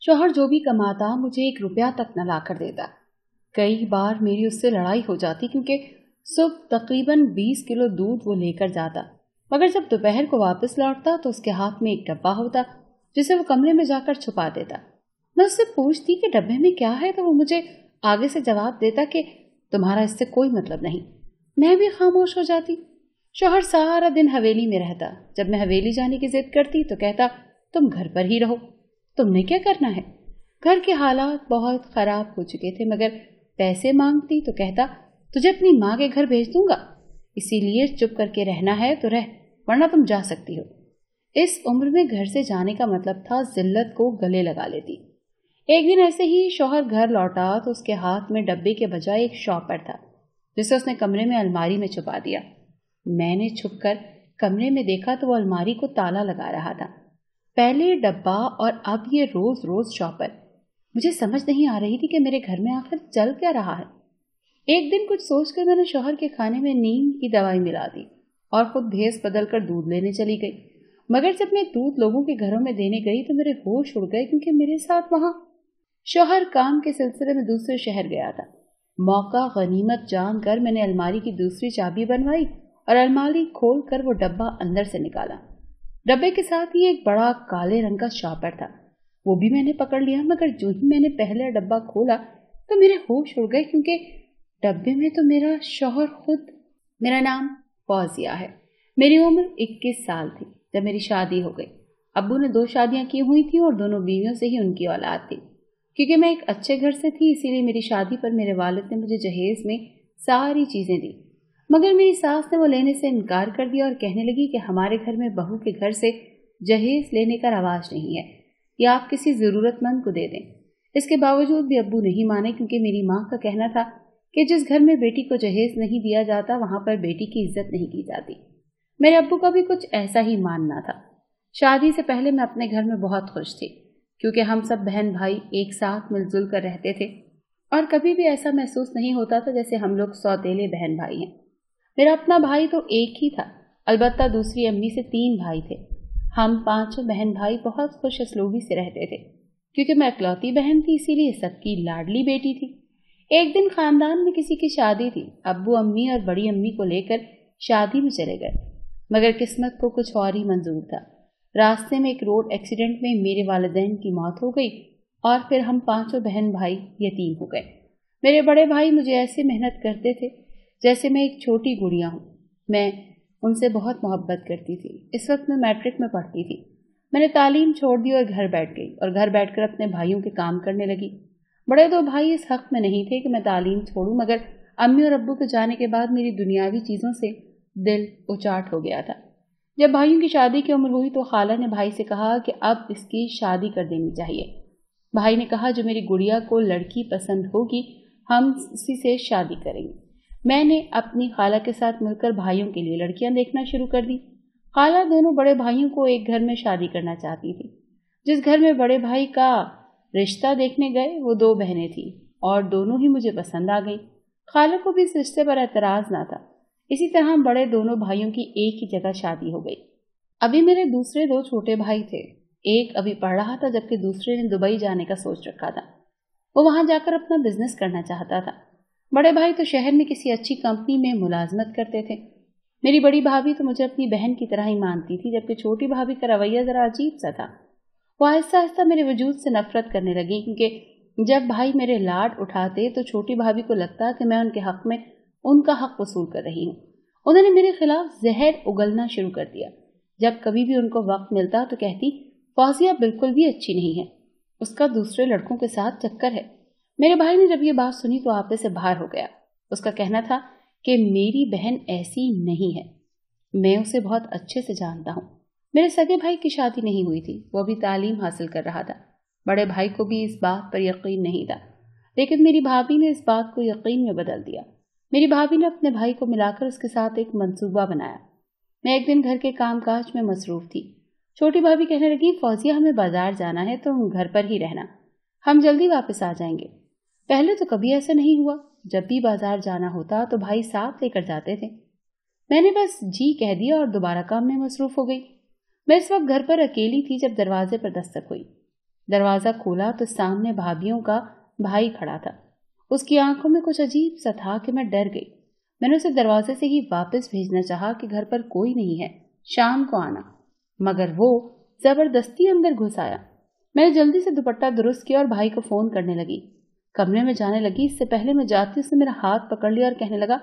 शौहर जो भी कमाता मुझे 1 रुपया तक न ला कर देता। कई बार मेरी उससे लड़ाई हो जाती क्योंकि सुबह तकरीबन 20 किलो दूध वो लेकर जाता, मगर जब दोपहर को वापस लौटता तो उसके हाथ में एक डब्बा होता जिसे वो कमरे में जाकर छुपा देता। मैं उससे पूछती कि डब्बे में क्या है, तो वो मुझे आगे से जवाब देता कि तुम्हारा इससे कोई मतलब नहीं। मैं भी खामोश हो जाती। शौहर सारा दिन हवेली में रहता। जब मैं हवेली जाने की जिद करती तो कहता तुम घर पर ही रहो, तुमने क्या करना है। घर के हालात बहुत खराब हो चुके थे, मगर पैसे मांगती तो कहता तुझे अपनी माँ के घर भेज दूंगा, इसीलिए चुप करके रहना है तो रह, वरना तुम जा सकती हो। इस उम्र में घर से जाने का मतलब था जिल्लत को गले लगा लेती। एक दिन ऐसे ही शौहर घर लौटा तो उसके हाथ में डब्बे के बजाय एक शॉपर था जिसे उसने कमरे में अलमारी में छुपा दिया। मैंने छुपकर कमरे में देखा तो वो अलमारी को ताला लगा रहा था। पहले डब्बा और अब ये रोज रोज शॉपर। मुझे समझ नहीं आ रही थी कि मेरे घर में आखिर चल क्या रहा है। एक दिन कुछ सोचकर मैंने शौहर के खाने में नींद की दवाई मिला दी और खुद भेस बदल कर दूध लेने चली गई। मगर जब मैं दूध लोगों के घरों में देने गई तो मेरे होश उड़ गए, क्योंकि मेरे साथ वहां शौहर काम के सिलसिले में दूसरे शहर गया था। मौका गनीमत जानकर मैंने अलमारी की दूसरी चाबी बनवाई और अलमारी खोल कर वो डब्बा अंदर से निकाला। डब्बे के साथ ही एक बड़ा काले रंग का शॉपर था, वो भी मैंने पकड़ लिया। मगर जो ही मैंने पहला डब्बा खोला तो मेरे होश उड़ गए, क्योंकि डब्बे में तो मेरा शौहर खुद। मेरा नाम फौजिया है। मेरी उम्र 21 साल थी जब मेरी शादी हो गई। अब्बू ने 2 शादियां की हुई थी और दोनों बीवियों से ही उनकी औलाद थी। क्योंकि मैं एक अच्छे घर से थी, इसीलिए मेरी शादी पर मेरे वालिद ने मुझे जहेज में सारी चीजें दी। मगर मेरी सास ने वो लेने से इनकार कर दिया और कहने लगी कि हमारे घर में बहू के घर से जहेज लेने का रवाज नहीं है, या आप किसी जरूरतमंद को दे दें। इसके बावजूद भी अब्बू नहीं माने, क्योंकि मेरी माँ का कहना था कि जिस घर में बेटी को जहेज नहीं दिया जाता वहां पर बेटी की इज्जत नहीं की जाती। मेरे अब्बू का भी कुछ ऐसा ही मानना था। शादी से पहले मैं अपने घर में बहुत खुश थी, क्योंकि हम सब बहन भाई एक साथ मिलजुल कर रहते थे और कभी भी ऐसा महसूस नहीं होता था जैसे हम लोग सौतेले बहन भाई हैं। मेरा अपना भाई तो एक ही था, अलबत्ता दूसरी अम्मी से 3 भाई थे। हम 5 बहन भाई बहुत खुश असलूबी से रहते थे। क्योंकि मैं इकलौती बहन थी, इसीलिए सबकी लाडली बेटी थी। एक दिन खानदान में किसी की शादी थी। अब्बू अम्मी और बड़ी अम्मी को लेकर शादी में चले गए, मगर किस्मत को कुछ और ही मंजूर था। रास्ते में एक रोड एक्सीडेंट में मेरे वालिदैन की मौत हो गई और फिर हम 5 बहन भाई यतीम हो गए। मेरे बड़े भाई मुझे ऐसे मेहनत करते थे जैसे मैं एक छोटी गुड़िया हूँ। मैं उनसे बहुत मोहब्बत करती थी। इस वक्त मैं मैट्रिक में पढ़ती थी। मैंने तालीम छोड़ दी और घर बैठ गई और घर बैठकर अपने भाइयों के काम करने लगी। बड़े 2 भाई इस हक में नहीं थे कि मैं तालीम छोड़ूं, मगर अम्मी और अब्बू के जाने के बाद मेरी दुनियावी चीज़ों से दिल उचाट हो गया था। जब भाइयों की शादी की उम्र हुई तो खाला ने भाई से कहा कि अब इसकी शादी कर देनी चाहिए। भाई ने कहा जो मेरी गुड़िया को लड़की पसंद होगी हम उसी से शादी करेंगे। मैंने अपनी खाला के साथ मिलकर भाइयों के लिए लड़कियां देखना शुरू कर दी। खाला दोनों बड़े भाइयों को एक घर में शादी करना चाहती थी। जिस घर में बड़े भाई का रिश्ता देखने गए वो 2 बहनें थी और दोनों ही मुझे पसंद आ गई। खाला को भी इस रिश्ते पर एतराज ना था। इसी तरह बड़े दोनों भाइयों की एक ही जगह शादी हो गई। अभी मेरे दूसरे 2 छोटे भाई थे। एक अभी पढ़ रहा था जबकि दूसरे ने दुबई जाने का सोच रखा था। वो वहां जाकर अपना बिजनेस करना चाहता था। बड़े भाई तो शहर में किसी अच्छी कंपनी में मुलाजमत करते थे। मेरी बड़ी भाभी तो मुझे अपनी बहन की तरह ही मानती थी, जबकि छोटी भाभी का रवैया जरा अजीब सा था। वो आहिस्ता आहिस्ता मेरे वजूद से नफरत करने लगी, क्योंकि जब भाई मेरे लाड उठाते तो छोटी भाभी को लगता कि मैं उनके हक में उनका हक वसूल कर रही हूँ। उन्होंने मेरे खिलाफ जहर उगलना शुरू कर दिया। जब कभी भी उनको वक्त मिलता तो कहती फौजिया बिल्कुल भी अच्छी नहीं है, उसका दूसरे लड़कों के साथ चक्कर है। मेरे भाई ने जब ये बात सुनी तो आपे से बाहर हो गया। उसका कहना था कि मेरी बहन ऐसी नहीं है, मैं उसे बहुत अच्छे से जानता हूँ। मेरे सगे भाई की शादी नहीं हुई थी, वो भी तालीम हासिल कर रहा था। बड़े भाई को भी इस बात पर यकीन नहीं था, लेकिन मेरी भाभी ने इस बात को यकीन में बदल दिया। मेरी भाभी ने अपने भाई को मिलाकर उसके साथ एक मंसूबा बनाया। मैं एक दिन घर के कामकाज में मसरूफ थी। छोटी भाभी कहने लगी फौजिया हमें बाजार जाना है, तुम घर पर ही रहना, हम जल्दी वापस आ जाएंगे। पहले तो कभी ऐसा नहीं हुआ। जब भी बाजार जाना होता तो भाई साथ लेकर जाते थे। मैंने बस जी कह दिया और दोबारा काम में मसरूफ हो गई। मैं इस वक्त घर पर अकेली थी जब दरवाजे पर दस्तक हुई। دروازہ کھولا تو سامنے بھابھیوں کا بھائی کھڑا تھا۔ اس کی آنکھوں میں کچھ عجیب سا تھا کہ میں ڈر گئی۔ میں نے اسے دروازے سے ہی واپس بھیجنا چاہا کہ گھر پر کوئی نہیں ہے، شام کو آنا، مگر وہ زبردستی اندر گھس آیا۔ میں نے جلدی سے دوپٹہ درست کیا اور بھائی کو فون کرنے لگی۔ کمرے میں جانے لگی، اس سے پہلے میں جاتی اس نے میرا ہاتھ پکڑ لیا اور کہنے لگا،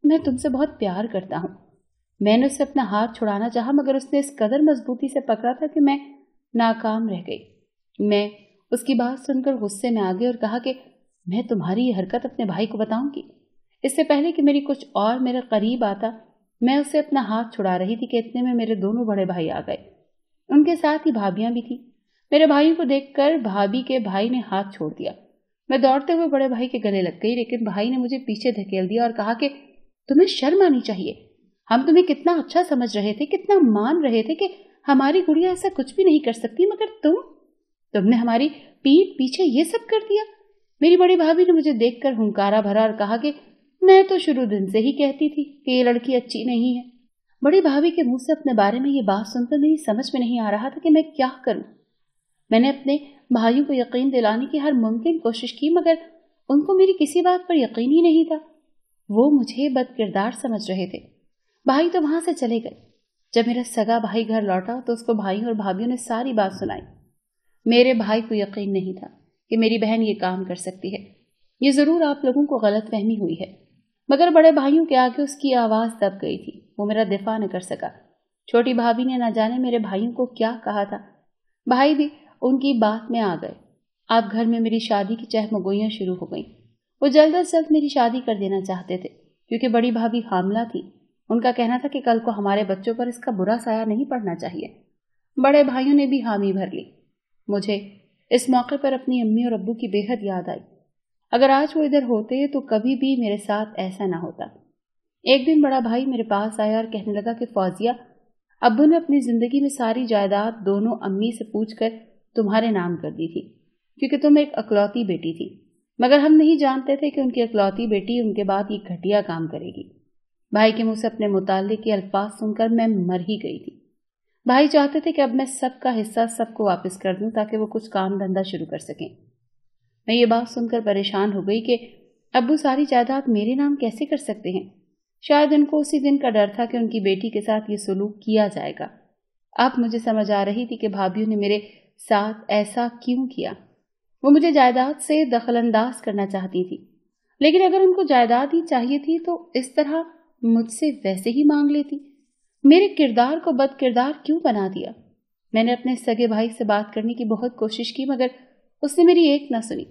میں تم سے بہت پیار کرتا ہوں۔ میں نے اسے اپنا ہاتھ چھڑانا چاہا مگر اس نے اس قدر مضبوطی سے پکڑا تھا کہ میں ناکام رہ گئی۔ میں اس کی بات سن کر غصے میں آ گئی اور کہا کہ میں تمہاری یہ حرکت اپنے بھائی کو بتاؤں گی۔ اس سے پہلے کہ میری کچھ اور میرے قریب آتا، میں اسے اپنا ہاتھ چھڑا رہی تھی کہ اتنے میں میرے دونوں بڑے بھائی آ گئے۔ ان کے ساتھ ہی بھابیاں بھی تھیں۔ میرے بھائیوں کو دیکھ کر بھابھی کے بھائی نے ہاتھ چھوڑ دیا۔ میں دوڑتے ہوئے بڑے بھائی کے گلے لگ گئی، لیکن بھائی نے مجھے پیچھے دھکیل دیا اور کہا کہ تمہیں شرم آنی چاہیے۔ ہم تمہیں کتنا اچھا سمجھ رہے تھے، کتنا مان رہے تھے کہ ہماری گڑیا ایسا کچھ بھی نہیں کر سکتی، مگر تم نے ہماری پیٹھ پیچھے یہ سب کر دیا۔ میری بڑی بھابھی نے مجھے دیکھ کر ہنکارا بھرا اور کہا کہ میں تو شروع دن سے ہی کہتی تھی کہ یہ لڑکی اچھی نہیں ہے۔ بڑی بھابھی کے منہ سے اپنے بارے میں یہ بات سن کر میری سمجھ میں نہیں آ رہا تھا کہ میں کیا کروں۔ میں نے اپنے بھائیوں کو یقین دلانے کی ہر ممکن کوشش کی مگر ان کو میری کسی بات پر یقین ہی نہیں تھا۔ وہ مجھے بد کردار سمجھ رہے تھے۔ بھائی تو وہاں سے چلے گئے۔ جب میرا سگا بھائی گھر لوٹا تو اس کو بھائیوں اور بھابھیوں نے ساری بات سنائی۔ میرے بھائی کو یقین نہیں تھا کہ میری بہن یہ کام کر سکتی ہے۔ یہ ضرور آپ لوگوں کو غلط فہمی ہوئی ہے، مگر بڑے بھائیوں کے آگے اس کی آواز دب گئی تھی۔ وہ میرا دفاع نہ کر سکا۔ چھوٹی بھابھی نے نہ جانے میرے بھائیوں کو کیا کہا تھا۔ بھائی بھی ان کی بات میں آ گئے۔ اب گھر میں میری شادی کی چہمگوئیاں شروع ہو گئیں۔ وہ جلد از جلد میری شادی کر دینا چاہتے تھے کیونکہ بڑی بھابھی حاملہ تھی۔ ان کا کہنا تھا کہ کل کو ہمارے بچوں پر اس کا برا سایہ نہیں پڑنا چاہیے۔ بڑے بھائیوں نے بھی حامی بھر لی۔ مجھے اس موقع پر اپنی امی اور ابو کی بے حد یاد آئی۔ اگر آج وہ ادھر ہوتے تو کبھی بھی میرے ساتھ ایسا نہ ہوتا۔ ایک دن بڑا بھائی میرے پاس آیا اور کہنے لگا کہ فوزیہ، ابو نے اپنی زندگی میں ساری جائیداد دونوں امی سے پوچھ کر تمہارے نام کر دی تھی کیونکہ تم ایک اکلوتی بیٹی تھی، مگر ہم نہیں جانتے تھے کہ ان کی اکلوتی بیٹی ان کے بعد یہ گھٹیا کام کرے گی۔ بھائی کے منہ سے اپنے متعلق یہ الفاظ سن کر میں مر ہی گئی تھی۔ بھائی چاہتے تھے کہ اب میں سب کا حصہ سب کو واپس کر دوں تاکہ وہ کچھ کام دھندا شروع کر سکیں۔ میں یہ بات سن کر پریشان ہو گئی کہ ابو ساری جائیداد میرے نام کیسے کر سکتے ہیں۔ شاید ان کو اسی دن کا ڈر تھا کہ ان کی بیٹی کے ساتھ یہ سلوک کیا جائے گا۔ اب مجھے سمجھ آ رہی تھی کہ بھابھیوں نے میرے ساتھ ایسا کیوں کیا۔ وہ مجھے جائیداد سے دخل انداز کرنا چاہتی تھی، لیکن اگر ان کو جائیداد ہی چاہیے تھی تو اس طرح مجھ سے ویسے ہی مانگ لیتی۔ میرے کردار کو بد کردار کیوں بنا دیا؟ میں نے اپنے سگے بھائی سے بات کرنے کی بہت کوشش کی مگر اس نے میری ایک نہ سنی۔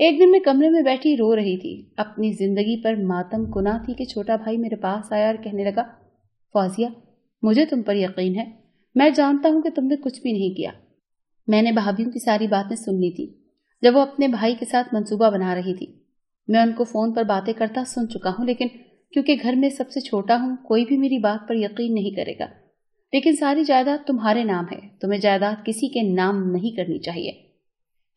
ایک دن میں کمرے میں بیٹھی رو رہی تھی، اپنی زندگی پر ماتم کنا تھی کہ چھوٹا بھائی میرے پاس آیا اور کہنے لگا، فوزیہ، مجھے تم پر یقین ہے، میں جانتا ہوں کہ تم نے کچھ بھی نہیں کیا۔ میں نے بھابھیوں کی ساری باتیں سن لی تھی جب وہ اپنے بھائی کے ساتھ منصوبہ بنا رہی تھی۔ میں ان کو فون پر باتیں کرتا سن چکا ہوں، لیکن کیونکہ گھر میں سب سے چھوٹا ہوں کوئی بھی میری بات پر یقین نہیں کرے گا۔ لیکن ساری جائیداد تمہارے نام ہے، تمہیں جائیداد کسی کے نام نہیں کرنی چاہیے۔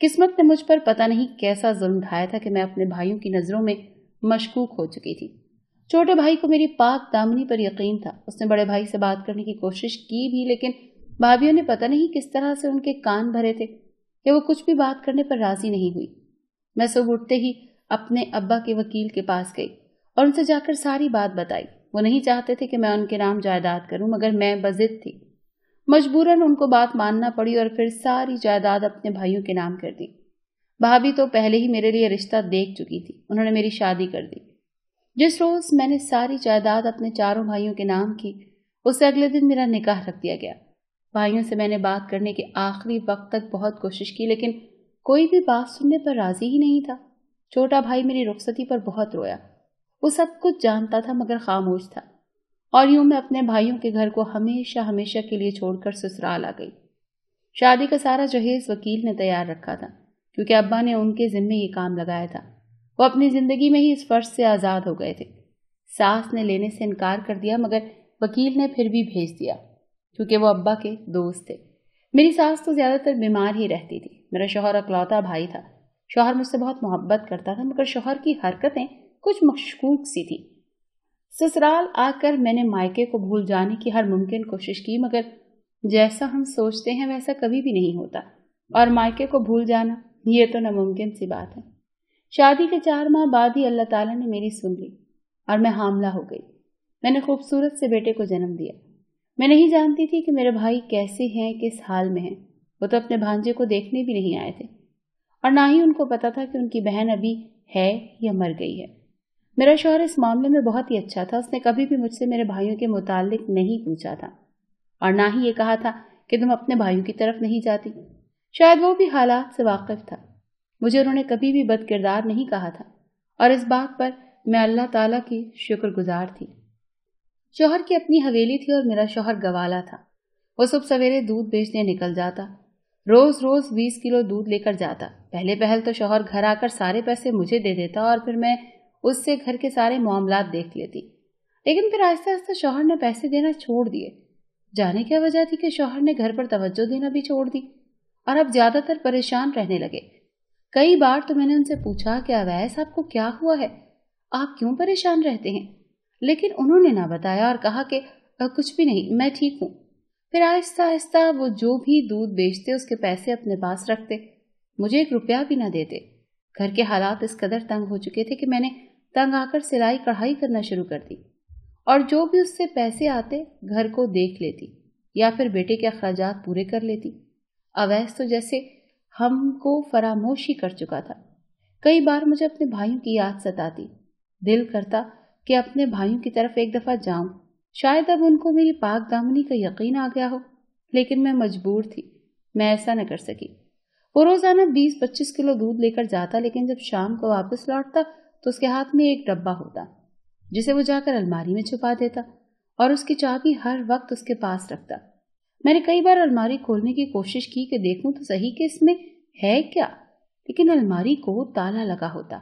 قسمت نے مجھ پر پتہ نہیں کیسا ظلم ڈھایا تھا کہ میں اپنے بھائیوں کی نظروں میں مشکوک ہو چکی تھی۔ چھوٹے بھائی کو میری پاک دامنی پر یقین تھا۔ اس نے بڑے بھائی سے بات کرنے کی کوشش کی بھی، لیکن بھابھیوں نے پتہ نہیں کس طرح سے ان کے کان بھرے تھے کہ وہ کچھ بھی بات کرنے پر راضی نہیں ہوئی۔ میں صبح اٹھتے ہی اپنے ابا کے وکیل کے پاس گئی اور ان سے جا کر ساری بات بتائی۔ وہ نہیں چاہتے تھے کہ میں ان کے نام جائیداد کروں، مگر میں بضد تھی۔ مجبوراً ان کو بات ماننا پڑی اور پھر ساری جائیداد اپنے بھائیوں کے نام کر دی۔ بھابھی تو پہلے ہی میرے لیے رشتہ دیکھ چکی تھی، انہوں نے میری شادی کر دی۔ جس روز میں نے ساری جائیداد اپنے چاروں بھائیوں کے نام کی، اس سے اگلے دن میرا نکاح رکھ دیا گیا۔ بھائیوں سے میں نے بات کرنے کے آخری وقت تک بہت کوشش کی، لیکن کوئی بھی بات سننے پر راضی ہی نہیں تھا۔ چھوٹا بھائی میری رخصتی پر بہت رویا۔ وہ سب کچھ جانتا تھا مگر خاموش تھا، اور یوں میں اپنے بھائیوں کے گھر کو ہمیشہ ہمیشہ کے لیے چھوڑ کر سسرال آ گئی۔ شادی کا سارا جہیز وکیل نے تیار رکھا تھا کیونکہ ابا نے ان کے ذمے یہ کام لگایا تھا۔ وہ اپنی زندگی میں ہی اس فرض سے آزاد ہو گئے تھے۔ ساس نے لینے سے انکار کر دیا مگر وکیل نے پھر بھی بھیج دیا کیونکہ وہ ابا کے دوست تھے۔ میری ساس تو زیادہ تر بیمار ہی رہتی تھی۔ میرا شوہر اکلوتا بھائی تھا۔ شوہر مجھ سے بہت محبت کرتا تھا مگر شوہر کی حرکتیں کچھ مشکوک سی تھی۔ سسرال آ کر میں نے مائکے کو بھول جانے کی ہر ممکن کوشش کی مگر جیسا ہم سوچتے ہیں ویسا کبھی بھی نہیں ہوتا۔ और मायके को भूल जाना, ये तो नामुमकिन सी बात है। शादी के 4 माह बाद ही अल्लाह ताला ने मेरी सुन ली और मैं हामला हो गई। मैंने खूबसूरत से बेटे को जन्म दिया। मैं नहीं जानती थी कि मेरे भाई कैसे हैं, किस हाल में हैं। वो तो अपने भांजे को देखने भी नहीं आए थे और ना ही उनको पता था कि उनकी बहन अभी है या मर गई है। मेरा शौहर इस मामले में बहुत ही अच्छा था। उसने कभी भी मुझसे मेरे भाइयों के मुतालिक नहीं पूछा था और ना ही ये कहा था कि तुम अपने भाइयों की तरफ नहीं जाती। शायद वो भी हालात से वाकिफ था। मुझे उन्होंने कभी भी बदकिरदार नहीं कहा था और इस बात पर मैं अल्लाह ताला की शुक्रगुजार थी। शौहर की अपनी हवेली थी और मेरा शौहर गवाला था। वो सुबह सवेरे दूध बेचने निकल जाता। रोज रोज 20 किलो दूध लेकर जाता। पहले पहल तो शौहर घर आकर सारे पैसे मुझे दे देता और फिर मैं उससे घर के सारे मामलात देख लेती। लेकिन फिर आहिस्ता आहिस्ता शौहर ने पैसे देना छोड़ दिए। जाने क्या वजह थी कि शौहर ने घर पर तवज्जो देना भी छोड़ दी और अब ज्यादातर परेशान रहने लगे। कई बार तो मैंने उनसे पूछा कि अवैस आपको क्या हुआ है, आप क्यों परेशान रहते हैं, लेकिन उन्होंने ना बताया और कहा कि कुछ भी नहीं, मैं ठीक हूँ। फिर आहिस्ता आहिस्ता वो जो भी दूध बेचते उसके पैसे अपने पास रखते, मुझे 1 रुपया भी ना देते। घर के हालात इस कदर तंग हो चुके थे कि मैंने तंग आकर सिलाई कढ़ाई करना शुरू कर दी और जो भी उससे पैसे आते घर को देख लेती या फिर बेटे के अखराजात पूरे कर लेती। अवैस तो जैसे हमको फरामोश ही कर चुका था। कई बार मुझे अपने भाइयों की याद सताती। दिल करता कि अपने भाइयों की तरफ एक दफा जाऊं। शायद अब उनको मेरी पाक दामनी का यकीन आ गया हो, लेकिन मैं मजबूर थी, मैं ऐसा न कर सकी। वो रोजाना 20-25 किलो दूध लेकर जाता, लेकिन जब शाम को वापस लौटता तो उसके हाथ में एक डब्बा होता जिसे वो जाकर अलमारी में छुपा देता और उसकी चाबी हर वक्त उसके पास रखता। मैंने कई बार अलमारी खोलने की कोशिश की कि देखूं तो सही कि इसमें है क्या, लेकिन अलमारी को ताला लगा होता।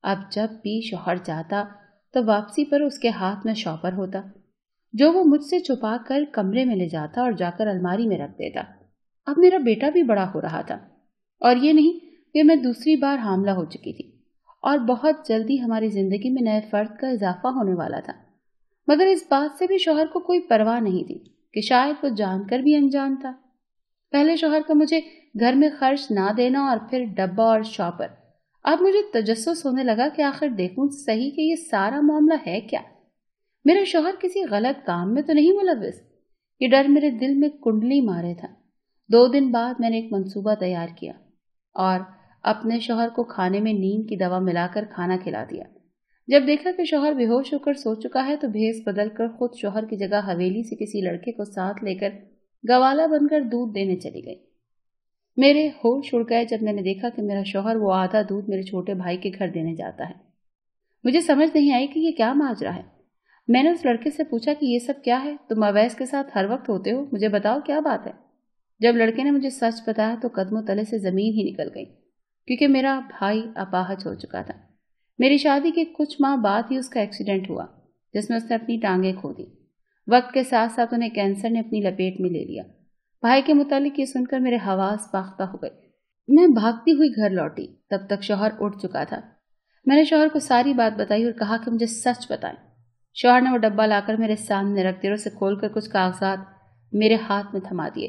अब जब भी शौहर जाता तो वापसी पर उसके हाथ में शॉपर होता जो वो मुझसे छुपा कर कमरे में ले जाता और जाकर अलमारी में रख देता। अब मेरा बेटा भी बड़ा हो रहा था और ये नहीं कि मैं दूसरी बार हामला हो चुकी थी और बहुत जल्दी हमारी जिंदगी में नए फर्द का इजाफा होने वाला था। मगर इस बात से भी शौहर को कोई परवाह नहीं थी कि शायद वो जानकर भी अनजान था। पहले शौहर का मुझे घर में खर्च ना देना और फिर डब्बा और शॉपर। अब मुझे तजस्सुस होने लगा कि आखिर देखूं सही कि ये सारा मामला है क्या। मेरा शौहर किसी गलत काम में तो नहीं मुलव्विस। ये डर मेरे दिल में कुंडली मारे था। 2 दिन बाद मैंने एक मंसूबा तैयार किया और अपने शौहर को खाने में नींद की दवा मिलाकर खाना खिला दिया। जब देखा कि शौहर बेहोश होकर सो चुका है तो भेस बदल कर खुद शौहर की जगह हवेली से किसी लड़के को साथ लेकर गवाला बनकर दूध देने चली गई। मेरे होश उड़ गए जब मैंने देखा कि मेरा शौहर वो आधा दूध मेरे छोटे भाई के घर देने जाता है। मुझे समझ नहीं आई कि ये क्या माजरा है। मैंने उस लड़के से पूछा कि ये सब क्या है, तुम अवैस के साथ हर वक्त होते हो, मुझे बताओ क्या बात है। जब लड़के ने मुझे सच बताया तो कदमों तले से जमीन ही निकल गई, क्योंकि मेरा भाई अपाहज हो चुका था। मेरी शादी के कुछ माह बाद ही उसका एक्सीडेंट हुआ जिसमें उसने अपनी टांगें खो दी। वक्त के साथ साथ उन्हें कैंसर ने अपनी लपेट में ले लिया। भाई के मुतालिक ये सुनकर मेरे हवास बाख्ता हो गए। मैं भागती हुई घर लौटी, तब तक शौहर उठ चुका था। मैंने शौहर को सारी बात बताई और कहा कि मुझे सच बताएं। शौहर ने वो डब्बा लाकर मेरे सामने रख दिया और उसे खोलकर कुछ कागजात मेरे हाथ में थमा दिए।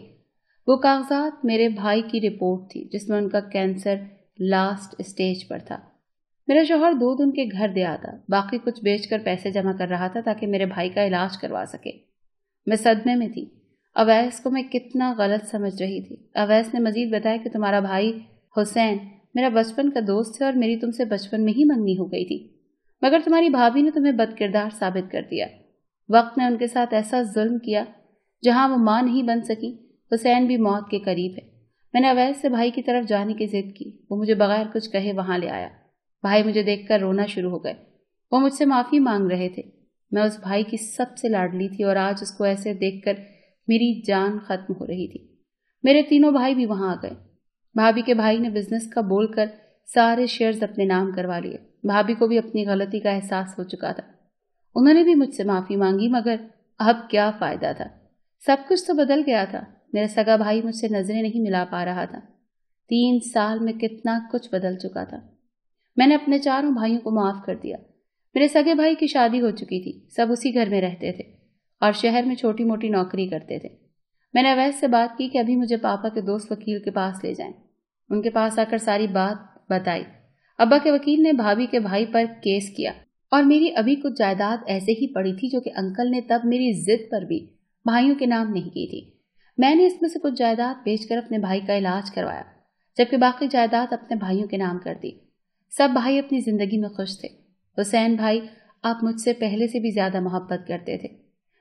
वो कागजात मेरे भाई की रिपोर्ट थी जिसमें उनका कैंसर लास्ट स्टेज पर था। मेरा शौहर दूध उनके घर दे आता, बाकी कुछ बेचकर पैसे जमा कर रहा था ताकि मेरे भाई का इलाज करवा सके। मैं सदमे में थी। अवैस को मैं कितना गलत समझ रही थी। अवैस ने मजीद बताया कि तुम्हारा भाई हुसैन मेरा बचपन का दोस्त है और मेरी तुमसे बचपन में ही मंगनी हो गई थी, मगर तुम्हारी भाभी ने तुम्हें बदकिरदार साबित कर दिया। वक्त ने उनके साथ ऐसा जुल्म किया, जहां वो मां नहीं बन सकी। हुसैन भी मौत के करीब है। मैंने अवैस से भाई की तरफ जाने की जिद की। वो मुझे बगैर कुछ कहे वहां ले आया। भाई मुझे देखकर रोना शुरू हो गए। वो मुझसे माफी मांग रहे थे। मैं उस भाई की सबसे लाडली थी और आज उसको ऐसे देखकर मेरी जान खत्म हो रही थी। मेरे तीनों भाई भी वहां आ गए। भाभी के भाई ने बिजनेस का बोलकर सारे शेयर्स अपने नाम करवा लिए। भाभी को भी अपनी गलती का एहसास हो चुका था। उन्होंने भी मुझसे माफी मांगी, मगर अब क्या फायदा था। सब कुछ तो बदल गया था। मेरा सगा भाई मुझसे नजरें नहीं मिला पा रहा था। 3 साल में कितना कुछ बदल चुका था। मैंने अपने 4 भाइयों को माफ कर दिया। मेरे सगे भाई की शादी हो चुकी थी। सब उसी घर में रहते थे और शहर में छोटी मोटी नौकरी करते थे। میں نے اویس سے بات کی کہ ابھی مجھے پاپا کے دوست وکیل کے پاس لے جائیں۔ ان کے پاس آ کر ساری بات بتائی۔ ابا کے وکیل نے بھابھی کے بھائی پر کیس کیا اور میری ابھی کچھ جائیداد ایسے ہی پڑی تھی جو کہ انکل نے تب میری ضد پر بھی بھائیوں کے نام نہیں کی تھی۔ میں نے اس میں سے کچھ جائیداد بیچ کر اپنے بھائی کا علاج کروایا، جبکہ باقی جائیداد اپنے بھائیوں کے نام کر دی۔ سب بھائی اپنی زندگی میں خوش تھے۔ حسین بھائی آپ مجھ سے پہلے سے بھی زیادہ محبت کرتے تھے۔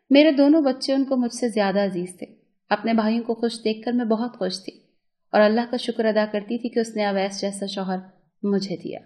میرے دونوں بچے ان کو مجھ سے زیادہ عزیز تھے۔ اپنے بھائیوں کو خوش دیکھ کر میں بہت خوش تھی اور اللہ کا شکر ادا کرتی تھی کہ اس نے اویس جیسا شوہر مجھے دیا۔